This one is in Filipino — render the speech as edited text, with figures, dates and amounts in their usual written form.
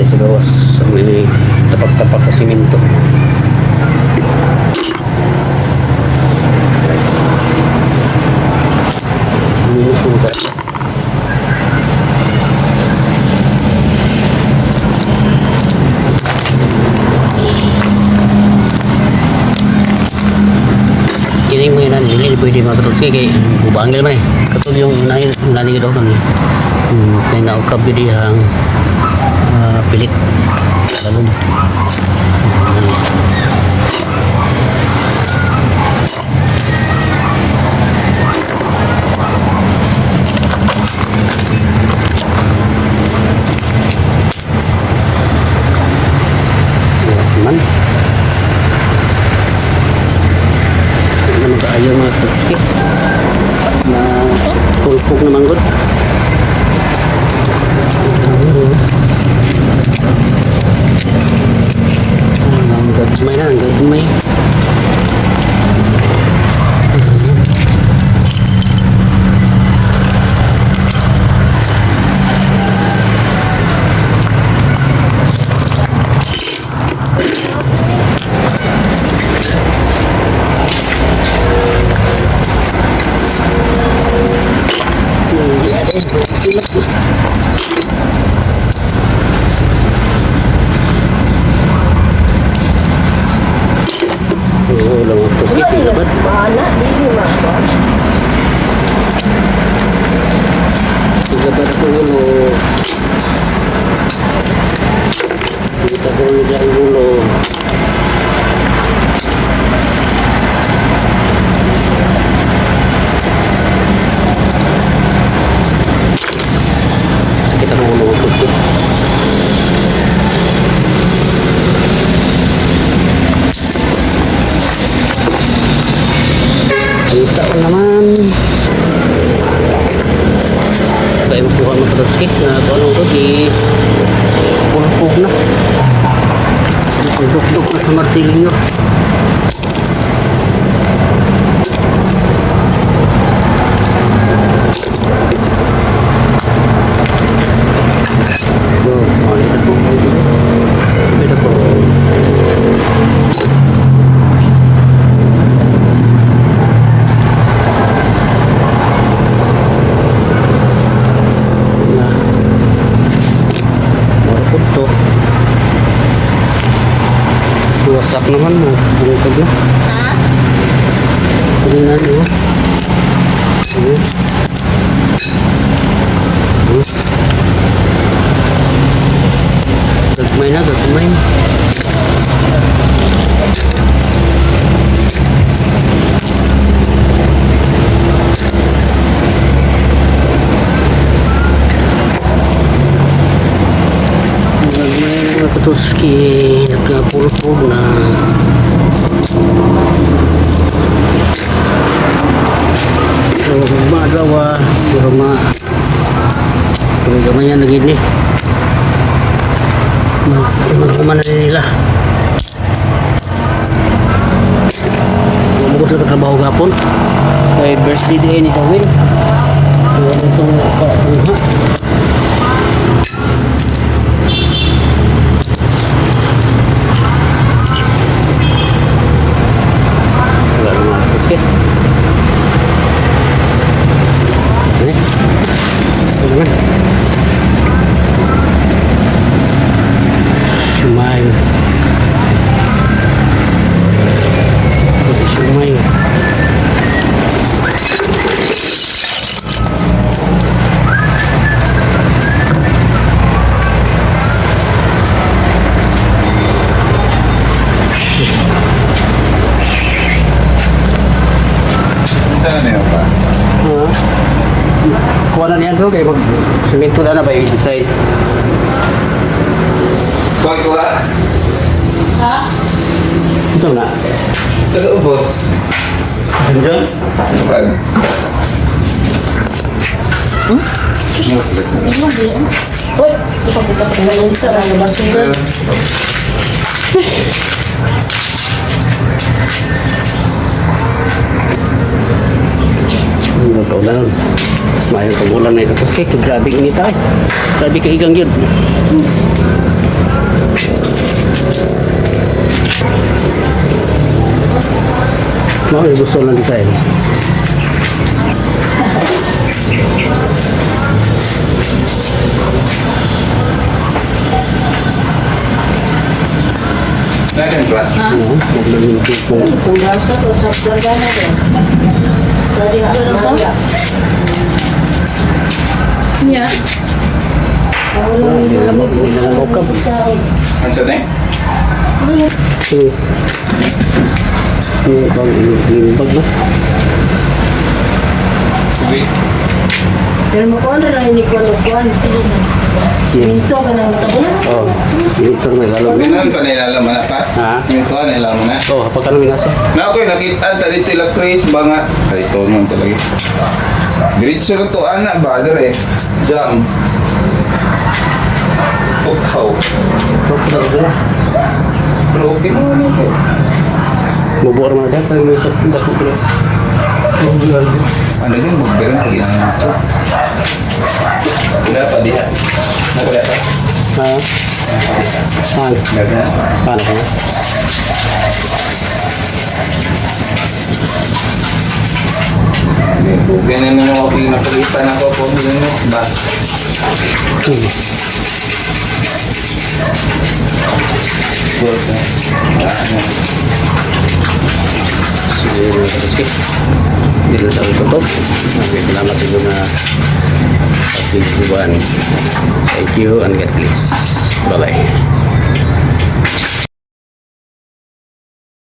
sa gawas. So, may tapak-tapak sa simento. Minus mo ka. Kini mo yan, hindi pwede makatulog kay bubangil man eh. Katulog yung inani ko doon. May naukab yun dihang pilit. Kalun. Man. Ayaw mga tutski na pulpog na manggod. Ang gagmay na, ang gagmay. Oo, lang ito kasi silabad. Silabad ko ulo. Kita ko nila ang ulo. Sakit ang ulo ko. Kita ko naman. Kaya makuha mo sa skip na kung anong ito di pulpog na. Duk-duk na sa martilyo. Wasak naman mo. Bungkag na. Ha? Tingnan mo. Gagmay na, gagmay. Katuski nagkapulpog na so madawa pero gamay yan lagi ni kumanan nila mabugos na katrabaho gapon kay birthday day ni Tawin kaya itong kakuha kuha na niyan bro kaya mag-simento na ba yung design kuha ha? Isa na? Sa ubos ano dyan? Pag Uy, ito kita pagkain ito ang basura. Kaulan mayroon kagulan na ito kasi grabe inita eh grabe kaigang yun Mau gusto lang design. Nakan kelas. Ano? Maglalim ko. Kung nasa to, sa plagana din. Tadi nga, Maria. Nya. Hindi na lang ukap. Ang sa ne? Yung bang limbag na. Ubi. Pero mo ko na lang ini ko kuan. Minto ka na matabunan. Oh, ito na lalo. Binan pa nilalaman na pa. Ha? Yung tuwa nilalaman na. Oh, apa ka namin nasa? Na ako'y nakita dito ilang trace ba nga. Dito naman talaga. Diretso na to anak ba? Dire. Jam. Tukhaw. Pero okay mo na ito. Mabuor mo na dahil may sakit dako ko. Ano din magbilang pag inang ito. Wala pa diha. Wala pa. Ha? Saan? Ganda. Paano ka na? Ganyan na ako pinapalitan ako po. Ganyan ba? Good. Sige, mga katuski. Dito sa ito. Okay, salamat sa inyo na pagpilihan. Thank you and God bless. Bye-bye.